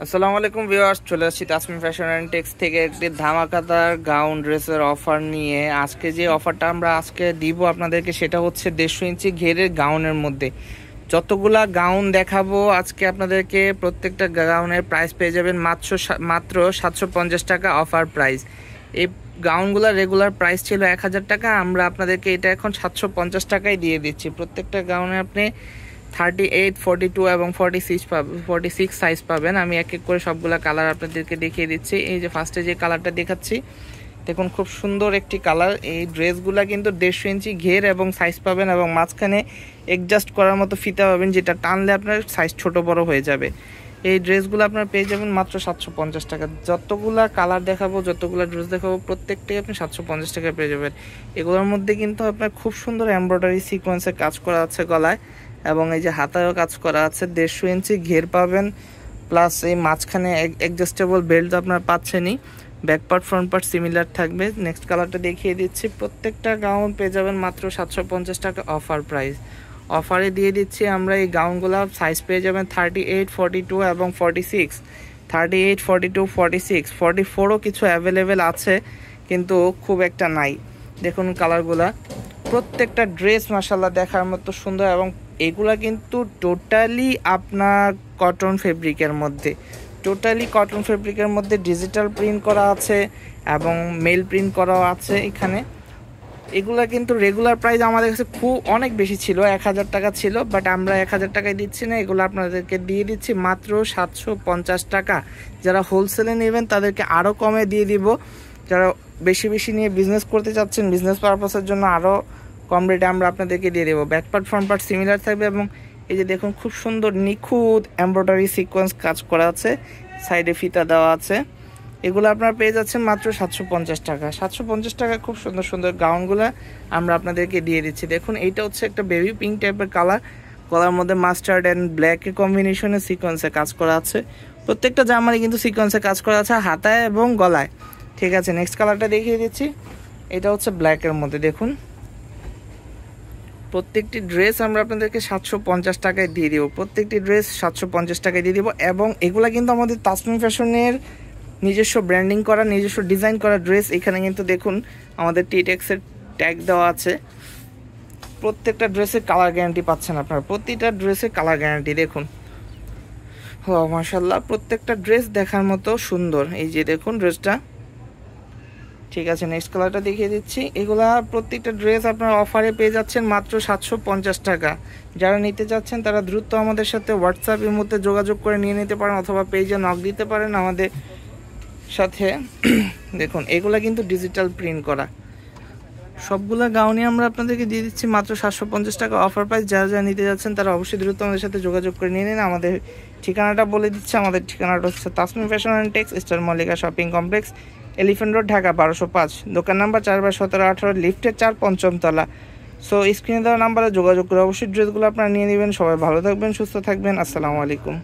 আসসালামু আলাইকুম ভিউয়ার্স, চলে আসছি তাসমিম ফ্যাশন অ্যান্ড টেক্স থেকে একটি ধামাকাদার গাউন ড্রেসের অফার নিয়ে। আজকে যে অফারটা আমরা আজকে দিব আপনাদেরকে সেটা হচ্ছে 150 ইঞ্চি ঘেরের গাউনের মধ্যে যতগুলা গাউন দেখাবো আজকে আপনাদেরকে প্রত্যেকটা গাউনের প্রাইস পেয়ে যাবেন মাত্র 750 টাকা অফার প্রাইস। এই গাউনগুলোর রেগুলার প্রাইস ছিল 1000 টাকা, আমরা আপনাদেরকে এটা এখন 750 টাকায় দিয়ে দিচ্ছি। প্রত্যেকটা গাউনে আপনি 38, 42 এবং 46 সাইজ পাবেন। আমি এক এক করে সবগুলা কালার আপনাদেরকে দেখিয়ে দিচ্ছি। এই যে ফার্স্টে যে কালারটা দেখাচ্ছি, দেখুন খুব সুন্দর একটি কালার। এই ড্রেসগুলা কিন্তু 150 ইঞ্চি ঘের এবং সাইজ পাবেন এবং মাঝখানে অ্যাডজাস্ট করার মতো ফিতা পাবেন, যেটা টানলে আপনার সাইজ ছোট বড় হয়ে যাবে। এই ড্রেসগুলো আপনার পেয়ে যাবেন মাত্র 750 টাকা। যতগুলা কালার দেখাবো, যতগুলা ড্রেস দেখাবো, প্রত্যেকটাই আপনি 750 টাকায় পেয়ে যাবেন। এগুলোর মধ্যে কিন্তু আপনার খুব সুন্দর এমব্রয়ডারি সিকোয়েন্সে কাজ করা আছে গলায়, এবং এই যে হাতায়ও কাজ করা আছে। 150 ইঞ্চি ঘের পাবেন, প্লাস এই মাঝখানে অ্যাডজাস্টেবল বেল্ট আপনার পাচ্ছেনই। Back part front part similar থাকবে। নেক্সট কালারটা দেখিয়ে দিচ্ছি। প্রত্যেকটা গাউন পেয়ে যাবেন মাত্র 750 টাকা অফার প্রাইস। অফারে দিয়ে দিচ্ছি আমরা এই গাউনগুলো। সাইজ পেয়ে যাবেন 38, 42 এবং 46। 38, 42, 46, 44ও কিছু অ্যাভেলেবেল আছে, কিন্তু খুব একটা নাই। দেখুন কালারগুলা, প্রত্যেকটা ড্রেস মাশাআল্লাহ দেখার মতো সুন্দর, এবং এগুলা কিন্তু টোটালি আপনার কটন ফেব্রিকের মধ্যে, ডিজিটাল প্রিন্ট করা আছে এবং মেল প্রিন্ট করাও আছে এখানে। এগুলা কিন্তু রেগুলার প্রাইস আমাদের কাছে অনেক বেশি ছিল, 1000 টাকা ছিল, বাট আমরা 1000 টাকায় দিচ্ছি না। এগুলো আপনাদেরকে দিয়ে দিচ্ছি মাত্র 750 টাকা। যারা হোলসেলে নেবেন তাদেরকে আরও কমে দিয়ে দিব। যারা বেশি বেশি নিয়ে বিজনেস করতে চাচ্ছেন, বিজনেস পারপাসের জন্য আরও কম রেটে আমরা আপনাদেরকে দিয়ে দেবো। Back part front part similar থাকবে, এবং এই যে দেখুন খুব সুন্দর নিখুঁত এমব্রয়ডারি সিকোয়েন্স কাজ করা আছে, সাইডে ফিতা দেওয়া আছে। এগুলো আপনারা পেয়ে যাচ্ছেন মাত্র 750 টাকা। 750 টাকা খুব সুন্দর সুন্দর গাউনগুলো আমরা আপনাদেরকে দিয়ে দিচ্ছি। দেখুন এইটা হচ্ছে একটা বেবি পিঙ্ক টাইপের কালার, গলার মধ্যে মাস্টার্ড অ্যান্ড ব্ল্যাকের কম্বিনেশনে সিকোয়েন্সে কাজ করা আছে। প্রত্যেকটা জামারই কিন্তু সিকোয়েন্সে কাজ করা আছে হাতায় এবং গলায়। ঠিক আছে, নেক্সট কালারটা দেখিয়ে দিচ্ছি। এটা হচ্ছে ব্ল্যাকের মধ্যে। দেখুন প্রত্যেকটি ড্রেস আমরা আপনাদেরকে 750 টাকায় দিয়ে দিব। প্রত্যেকটি ড্রেস 750 টাকায় দিয়ে দিব, এবং এগুলা কিন্তু আমাদের তাসমিম ফ্যাশনের নিজস্ব ব্র্যান্ডিং করা, নিজস্ব ডিজাইন করা ড্রেস। এখানে কিন্তু দেখুন আমাদের টিটেক্সের ট্যাগ দেওয়া আছে। প্রত্যেকটা ড্রেসের কালার গ্যারান্টি পাচ্ছেন আপনারা, প্রতিটা ড্রেসের কালার গ্যারান্টি। দেখুন ও মাশাআল্লাহ, প্রত্যেকটা ড্রেস দেখার মতো সুন্দর। এই যে দেখুন ড্রেসটা। ঠিক আছে, নেক্সট কালারটা দেখিয়ে দিচ্ছি। এগুলা প্রত্যেকটা ড্রেস আপনারা অফারে পেয়ে যাচ্ছেন মাত্র 750 টাকা। যারা নিতে চাচ্ছেন তারা দ্রুত আমাদের সাথে হোয়াটসঅ্যাপের মধ্যে যোগাযোগ করে নিয়ে নিতে পারেন, অথবা পেজে নক দিতে পারেন আমাদের সাথে। দেখুন এগুলা কিন্তু ডিজিটাল প্রিন্ট করা। সবগুলা গাউনই আমরা আপনাদেরকে দিয়ে দিচ্ছি মাত্র 750 টাকা অফার প্রাইস। যারা যারা নিতে যাচ্ছেন তারা অবশ্যই দ্রুত আমাদের সাথে যোগাযোগ করে নিয়ে নিন। আমাদের ঠিকানাটা বলে দিচ্ছে। আমাদের ঠিকানাটা হচ্ছে Tasmim fashion and tex, star Mallika shopping complex, elephant road, Dhaka 1205। দোকান নাম্বার 4/17-18, লিফটের 4, পঞ্চম তলা। সো স্ক্রিনে দেওয়া নাম্বারে যোগাযোগ করে অবশ্যই ড্রেসগুলো আপনারা নিয়ে নেবেন। সবাই ভালো থাকবেন, সুস্থ থাকবেন। আসসালামু আলাইকুম।